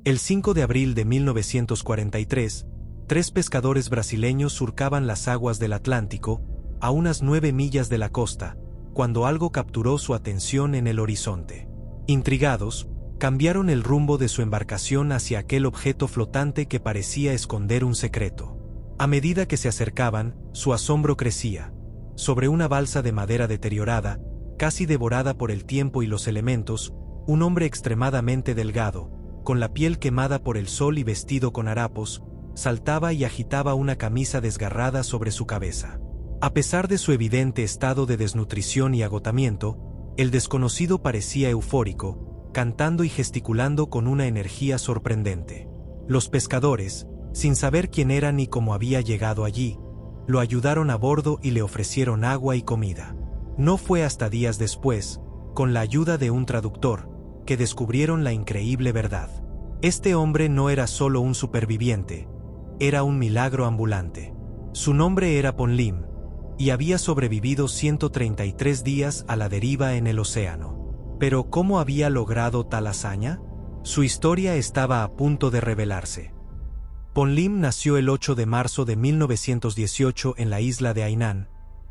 El 5 de abril de 1943, 3 pescadores brasileños surcaban las aguas del Atlántico, a unas 9 millas de la costa, cuando algo capturó su atención en el horizonte. Intrigados, cambiaron el rumbo de su embarcación hacia aquel objeto flotante que parecía esconder un secreto. A medida que se acercaban, su asombro crecía. Sobre una balsa de madera deteriorada, casi devorada por el tiempo y los elementos, un hombre extremadamente delgado, con la piel quemada por el sol y vestido con harapos, saltaba y agitaba una camisa desgarrada sobre su cabeza. A pesar de su evidente estado de desnutrición y agotamiento, el desconocido parecía eufórico, cantando y gesticulando con una energía sorprendente. Los pescadores, sin saber quién era ni cómo había llegado allí, lo ayudaron a bordo y le ofrecieron agua y comida. No fue hasta días después, con la ayuda de un traductor, que descubrieron la increíble verdad. Este hombre no era solo un superviviente, era un milagro ambulante. Su nombre era Ponlím, y había sobrevivido 133 días a la deriva en el océano. Pero ¿cómo había logrado tal hazaña? Su historia estaba a punto de revelarse. Ponlím nació el 8 de marzo de 1918 en la isla de Hainan,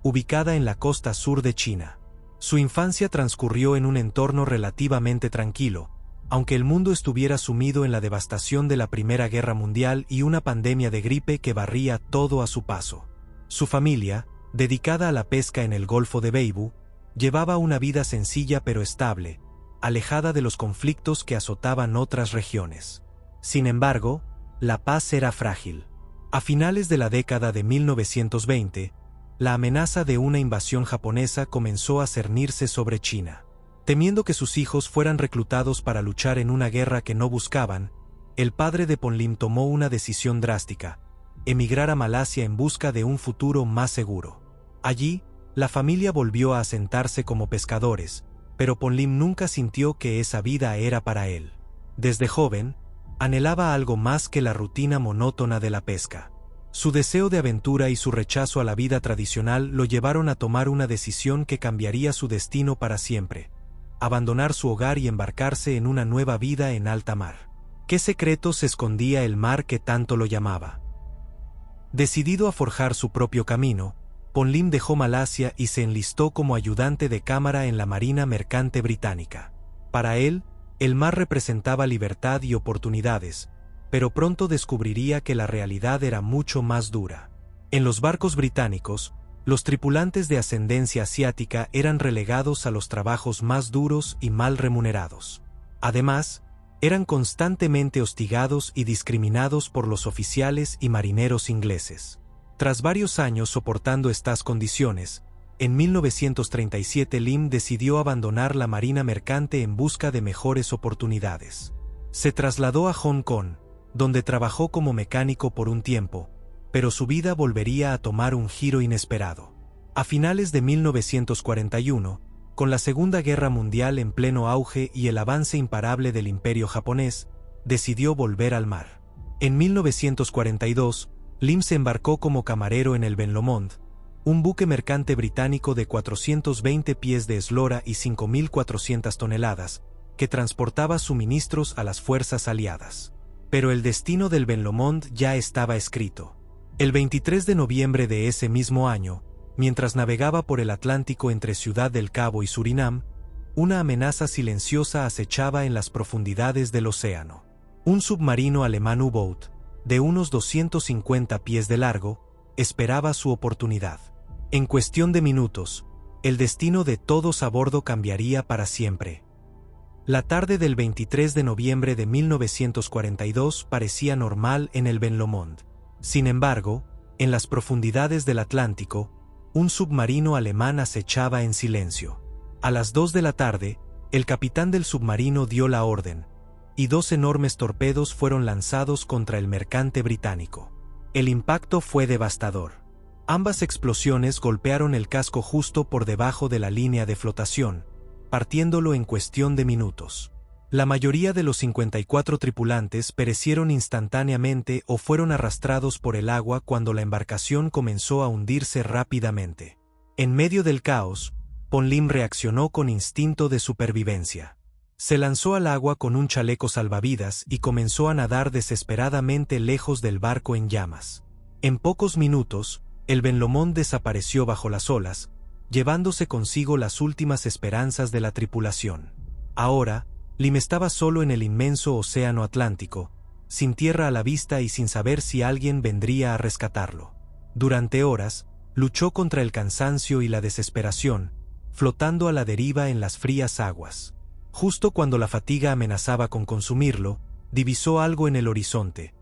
ubicada en la costa sur de China. Su infancia transcurrió en un entorno relativamente tranquilo, aunque el mundo estuviera sumido en la devastación de la Primera Guerra Mundial y una pandemia de gripe que barría todo a su paso. Su familia, dedicada a la pesca en el Golfo de Beibu, llevaba una vida sencilla pero estable, alejada de los conflictos que azotaban otras regiones. Sin embargo, la paz era frágil. A finales de la década de 1920, la amenaza de una invasión japonesa comenzó a cernirse sobre China. Temiendo que sus hijos fueran reclutados para luchar en una guerra que no buscaban, el padre de Ponlím tomó una decisión drástica: emigrar a Malasia en busca de un futuro más seguro. Allí, la familia volvió a asentarse como pescadores, pero Ponlím nunca sintió que esa vida era para él. Desde joven, anhelaba algo más que la rutina monótona de la pesca. Su deseo de aventura y su rechazo a la vida tradicional lo llevaron a tomar una decisión que cambiaría su destino para siempre: abandonar su hogar y embarcarse en una nueva vida en alta mar. ¿Qué secretos escondía el mar que tanto lo llamaba? Decidido a forjar su propio camino, Ponlím dejó Malasia y se enlistó como ayudante de cámara en la Marina Mercante Británica. Para él, el mar representaba libertad y oportunidades, pero pronto descubriría que la realidad era mucho más dura. En los barcos británicos, los tripulantes de ascendencia asiática eran relegados a los trabajos más duros y mal remunerados. Además, eran constantemente hostigados y discriminados por los oficiales y marineros ingleses. Tras varios años soportando estas condiciones, en 1937 Lim decidió abandonar la Marina Mercante en busca de mejores oportunidades. Se trasladó a Hong Kong, donde trabajó como mecánico por un tiempo, pero su vida volvería a tomar un giro inesperado. A finales de 1941, con la Segunda Guerra Mundial en pleno auge y el avance imparable del Imperio japonés, decidió volver al mar. En 1942, Lim se embarcó como camarero en el Ben Lomond, un buque mercante británico de 420 pies de eslora y 5.400 toneladas, que transportaba suministros a las fuerzas aliadas. Pero el destino del Ben Lomond ya estaba escrito. El 23 de noviembre de ese mismo año, mientras navegaba por el Atlántico entre Ciudad del Cabo y Surinam, una amenaza silenciosa acechaba en las profundidades del océano. Un submarino alemán U-Boat, de unos 250 pies de largo, esperaba su oportunidad. En cuestión de minutos, el destino de todos a bordo cambiaría para siempre. La tarde del 23 de noviembre de 1942 parecía normal en el Ben Lomond. Sin embargo, en las profundidades del Atlántico, un submarino alemán acechaba en silencio. A las 2 de la tarde, el capitán del submarino dio la orden, y 2 enormes torpedos fueron lanzados contra el mercante británico. El impacto fue devastador. Ambas explosiones golpearon el casco justo por debajo de la línea de flotación, partiéndolo en cuestión de minutos. La mayoría de los 54 tripulantes perecieron instantáneamente o fueron arrastrados por el agua cuando la embarcación comenzó a hundirse rápidamente. En medio del caos, Ponlím reaccionó con instinto de supervivencia. Se lanzó al agua con un chaleco salvavidas y comenzó a nadar desesperadamente lejos del barco en llamas. En pocos minutos, el Benlomond desapareció bajo las olas, llevándose consigo las últimas esperanzas de la tripulación. Ahora, Lim estaba solo en el inmenso océano Atlántico, sin tierra a la vista y sin saber si alguien vendría a rescatarlo. Durante horas, luchó contra el cansancio y la desesperación, flotando a la deriva en las frías aguas. Justo cuando la fatiga amenazaba con consumirlo, divisó algo en el horizonte: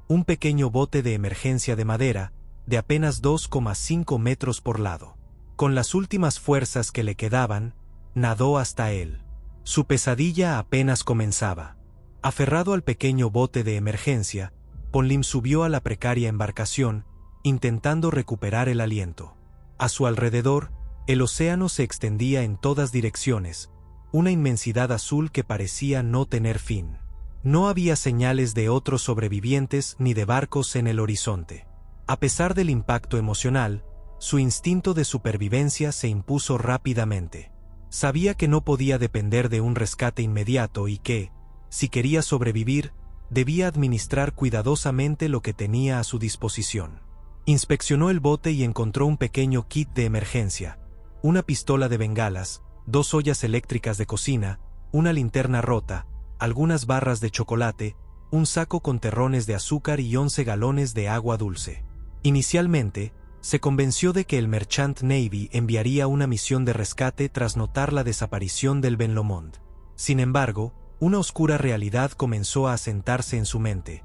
un pequeño bote de emergencia de madera, de apenas 2,5 metros por lado. Con las últimas fuerzas que le quedaban, nadó hasta él. Su pesadilla apenas comenzaba. Aferrado al pequeño bote de emergencia, Ponlim subió a la precaria embarcación, intentando recuperar el aliento. A su alrededor, el océano se extendía en todas direcciones, una inmensidad azul que parecía no tener fin. No había señales de otros sobrevivientes ni de barcos en el horizonte. A pesar del impacto emocional, su instinto de supervivencia se impuso rápidamente. Sabía que no podía depender de un rescate inmediato y que, si quería sobrevivir, debía administrar cuidadosamente lo que tenía a su disposición. Inspeccionó el bote y encontró un pequeño kit de emergencia: una pistola de bengalas, 2 ollas eléctricas de cocina, una linterna rota, algunas barras de chocolate, un saco con terrones de azúcar y 11 galones de agua dulce. Inicialmente, se convenció de que el Merchant Navy enviaría una misión de rescate tras notar la desaparición del Benlomond. Sin embargo, una oscura realidad comenzó a asentarse en su mente.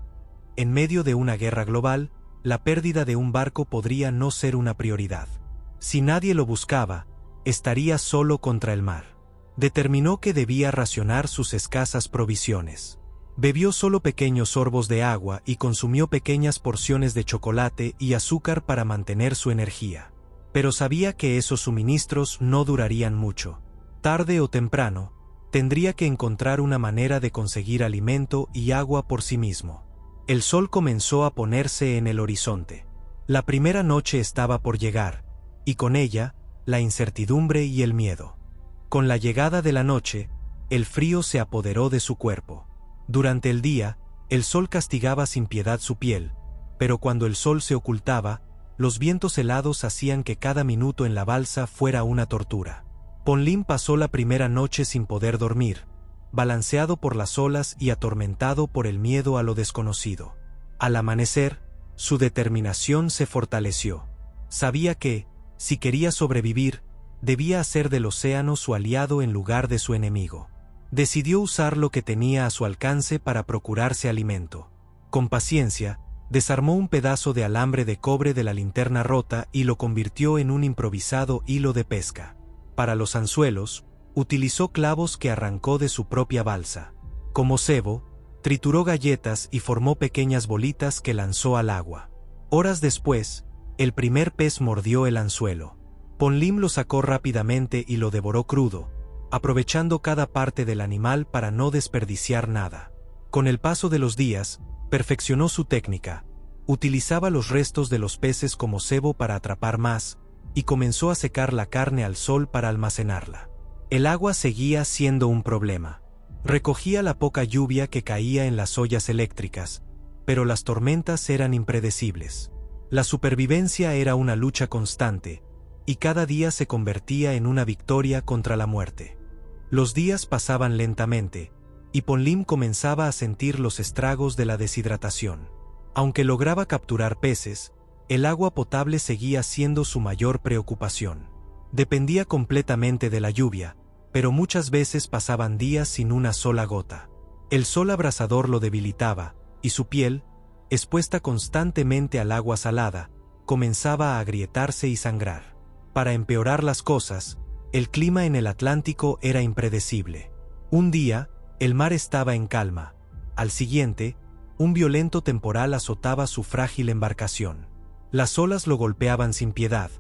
En medio de una guerra global, la pérdida de un barco podría no ser una prioridad. Si nadie lo buscaba, estaría solo contra el mar. Determinó que debía racionar sus escasas provisiones. Bebió solo pequeños sorbos de agua y consumió pequeñas porciones de chocolate y azúcar para mantener su energía. Pero sabía que esos suministros no durarían mucho. Tarde o temprano, tendría que encontrar una manera de conseguir alimento y agua por sí mismo. El sol comenzó a ponerse en el horizonte. La primera noche estaba por llegar, y con ella, la incertidumbre y el miedo. Con la llegada de la noche, el frío se apoderó de su cuerpo. Durante el día, el sol castigaba sin piedad su piel, pero cuando el sol se ocultaba, los vientos helados hacían que cada minuto en la balsa fuera una tortura. Ponlim pasó la primera noche sin poder dormir, balanceado por las olas y atormentado por el miedo a lo desconocido. Al amanecer, su determinación se fortaleció. Sabía que, si quería sobrevivir, debía hacer del océano su aliado en lugar de su enemigo. Decidió usar lo que tenía a su alcance para procurarse alimento. Con paciencia, desarmó un pedazo de alambre de cobre de la linterna rota y lo convirtió en un improvisado hilo de pesca. Para los anzuelos, utilizó clavos que arrancó de su propia balsa. Como cebo, trituró galletas y formó pequeñas bolitas que lanzó al agua. Horas después, el primer pez mordió el anzuelo. Ponlim lo sacó rápidamente y lo devoró crudo, aprovechando cada parte del animal para no desperdiciar nada. Con el paso de los días, perfeccionó su técnica. Utilizaba los restos de los peces como cebo para atrapar más, y comenzó a secar la carne al sol para almacenarla. El agua seguía siendo un problema. Recogía la poca lluvia que caía en las ollas eléctricas, pero las tormentas eran impredecibles. La supervivencia era una lucha constante, y cada día se convertía en una victoria contra la muerte. Los días pasaban lentamente, y Ponlim comenzaba a sentir los estragos de la deshidratación. Aunque lograba capturar peces, el agua potable seguía siendo su mayor preocupación. Dependía completamente de la lluvia, pero muchas veces pasaban días sin una sola gota. El sol abrasador lo debilitaba, y su piel, expuesta constantemente al agua salada, comenzaba a agrietarse y sangrar. Para empeorar las cosas, el clima en el Atlántico era impredecible. Un día, el mar estaba en calma. Al siguiente, un violento temporal azotaba su frágil embarcación. Las olas lo golpeaban sin piedad,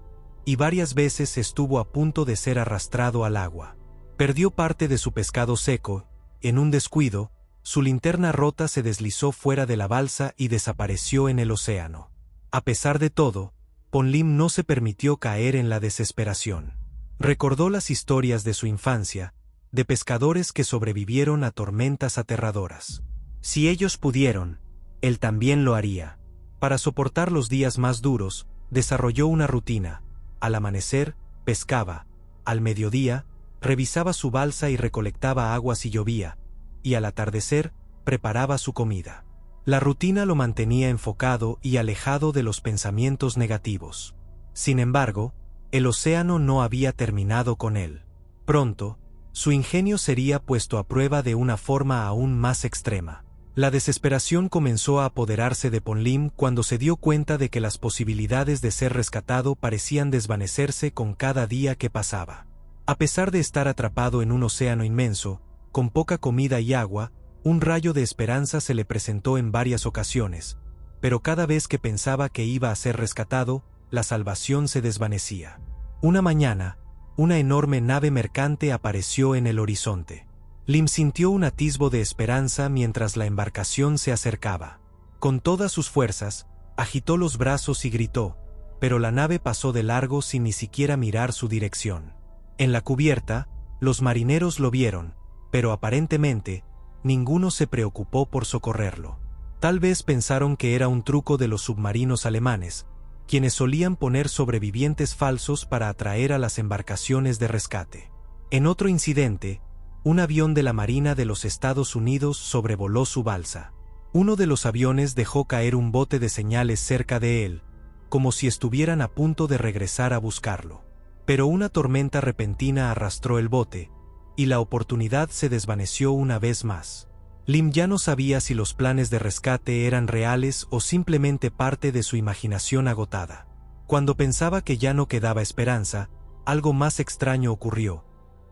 y varias veces estuvo a punto de ser arrastrado al agua. Perdió parte de su pescado seco. En un descuido, su linterna rota se deslizó fuera de la balsa y desapareció en el océano. A pesar de todo, Ponlim no se permitió caer en la desesperación. Recordó las historias de su infancia, de pescadores que sobrevivieron a tormentas aterradoras. Si ellos pudieron, él también lo haría. Para soportar los días más duros, desarrolló una rutina. Al amanecer, pescaba. Al mediodía, revisaba su balsa y recolectaba agua si llovía. Y al atardecer, preparaba su comida. La rutina lo mantenía enfocado y alejado de los pensamientos negativos. Sin embargo, el océano no había terminado con él. Pronto, su ingenio sería puesto a prueba de una forma aún más extrema. La desesperación comenzó a apoderarse de Ponlín cuando se dio cuenta de que las posibilidades de ser rescatado parecían desvanecerse con cada día que pasaba. A pesar de estar atrapado en un océano inmenso, con poca comida y agua, un rayo de esperanza se le presentó en varias ocasiones, pero cada vez que pensaba que iba a ser rescatado, la salvación se desvanecía. Una mañana, una enorme nave mercante apareció en el horizonte. Lim sintió un atisbo de esperanza mientras la embarcación se acercaba. Con todas sus fuerzas, agitó los brazos y gritó, pero la nave pasó de largo sin ni siquiera mirar su dirección. En la cubierta, los marineros lo vieron, pero aparentemente, ninguno se preocupó por socorrerlo. Tal vez pensaron que era un truco de los submarinos alemanes, quienes solían poner sobrevivientes falsos para atraer a las embarcaciones de rescate. En otro incidente, un avión de la Marina de los Estados Unidos sobrevoló su balsa. Uno de los aviones dejó caer un bote de señales cerca de él, como si estuvieran a punto de regresar a buscarlo. Pero una tormenta repentina arrastró el bote, y la oportunidad se desvaneció una vez más. Lim ya no sabía si los planes de rescate eran reales o simplemente parte de su imaginación agotada. Cuando pensaba que ya no quedaba esperanza, algo más extraño ocurrió.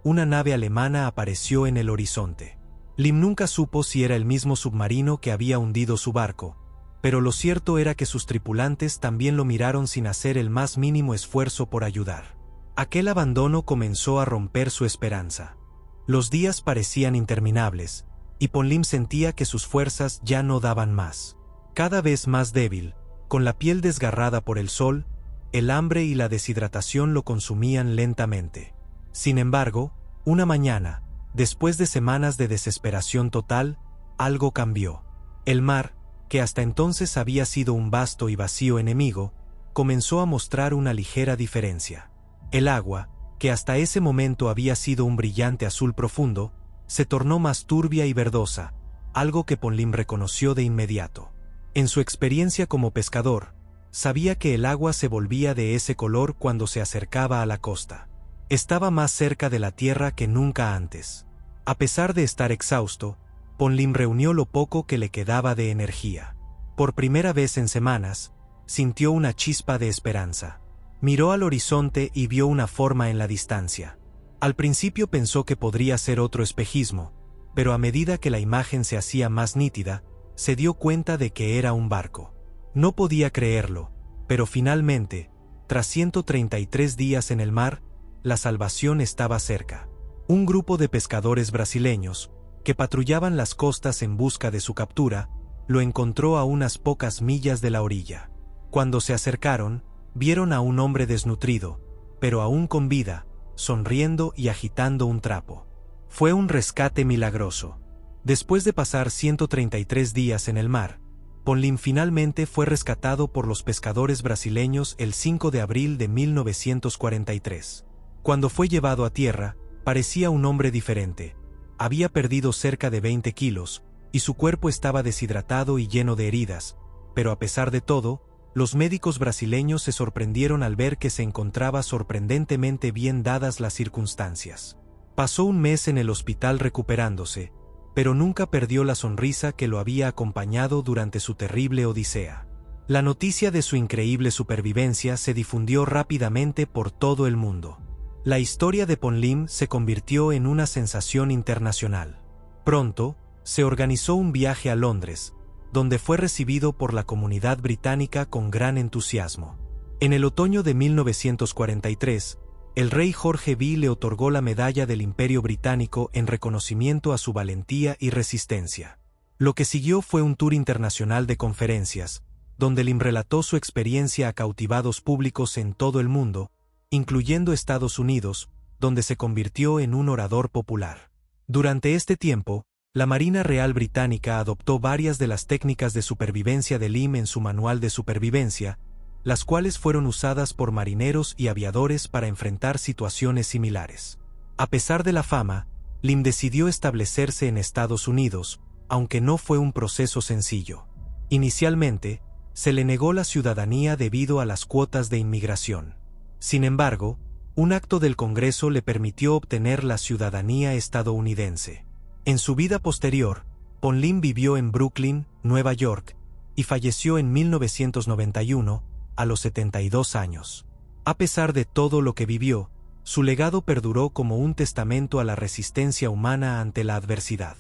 Una nave alemana apareció en el horizonte. Lim nunca supo si era el mismo submarino que había hundido su barco, pero lo cierto era que sus tripulantes también lo miraron sin hacer el más mínimo esfuerzo por ayudar. Aquel abandono comenzó a romper su esperanza. Los días parecían interminables, y Ponlín sentía que sus fuerzas ya no daban más. Cada vez más débil, con la piel desgarrada por el sol, el hambre y la deshidratación lo consumían lentamente. Sin embargo, una mañana, después de semanas de desesperación total, algo cambió. El mar, que hasta entonces había sido un vasto y vacío enemigo, comenzó a mostrar una ligera diferencia. El agua, que hasta ese momento había sido un brillante azul profundo, se tornó más turbia y verdosa, algo que Ponlín reconoció de inmediato. En su experiencia como pescador, sabía que el agua se volvía de ese color cuando se acercaba a la costa. Estaba más cerca de la tierra que nunca antes. A pesar de estar exhausto, Ponlín reunió lo poco que le quedaba de energía. Por primera vez en semanas, sintió una chispa de esperanza. Miró al horizonte y vio una forma en la distancia. Al principio pensó que podría ser otro espejismo, pero a medida que la imagen se hacía más nítida, se dio cuenta de que era un barco. No podía creerlo, pero finalmente, tras 133 días en el mar, la salvación estaba cerca. Un grupo de pescadores brasileños, que patrullaban las costas en busca de su captura, lo encontró a unas pocas millas de la orilla. Cuando se acercaron, vieron a un hombre desnutrido, pero aún con vida, sonriendo y agitando un trapo. Fue un rescate milagroso. Después de pasar 133 días en el mar, Ponlín finalmente fue rescatado por los pescadores brasileños el 5 de abril de 1943. Cuando fue llevado a tierra, parecía un hombre diferente. Había perdido cerca de 20 kilos, y su cuerpo estaba deshidratado y lleno de heridas, pero a pesar de todo, los médicos brasileños se sorprendieron al ver que se encontraba sorprendentemente bien dadas las circunstancias. Pasó un mes en el hospital recuperándose, pero nunca perdió la sonrisa que lo había acompañado durante su terrible odisea. La noticia de su increíble supervivencia se difundió rápidamente por todo el mundo. La historia de Ponlín se convirtió en una sensación internacional. Pronto, se organizó un viaje a Londres, donde fue recibido por la comunidad británica con gran entusiasmo. En el otoño de 1943, el rey Jorge V le otorgó la medalla del Imperio Británico en reconocimiento a su valentía y resistencia. Lo que siguió fue un tour internacional de conferencias, donde Lim relató su experiencia a cautivados públicos en todo el mundo, incluyendo Estados Unidos, donde se convirtió en un orador popular. Durante este tiempo, la Marina Real Británica adoptó varias de las técnicas de supervivencia de Lim en su manual de supervivencia, las cuales fueron usadas por marineros y aviadores para enfrentar situaciones similares. A pesar de la fama, Lim decidió establecerse en Estados Unidos, aunque no fue un proceso sencillo. Inicialmente, se le negó la ciudadanía debido a las cuotas de inmigración. Sin embargo, un acto del Congreso le permitió obtener la ciudadanía estadounidense. En su vida posterior, Pon Lim vivió en Brooklyn, Nueva York, y falleció en 1991, a los 72 años. A pesar de todo lo que vivió, su legado perduró como un testamento a la resistencia humana ante la adversidad.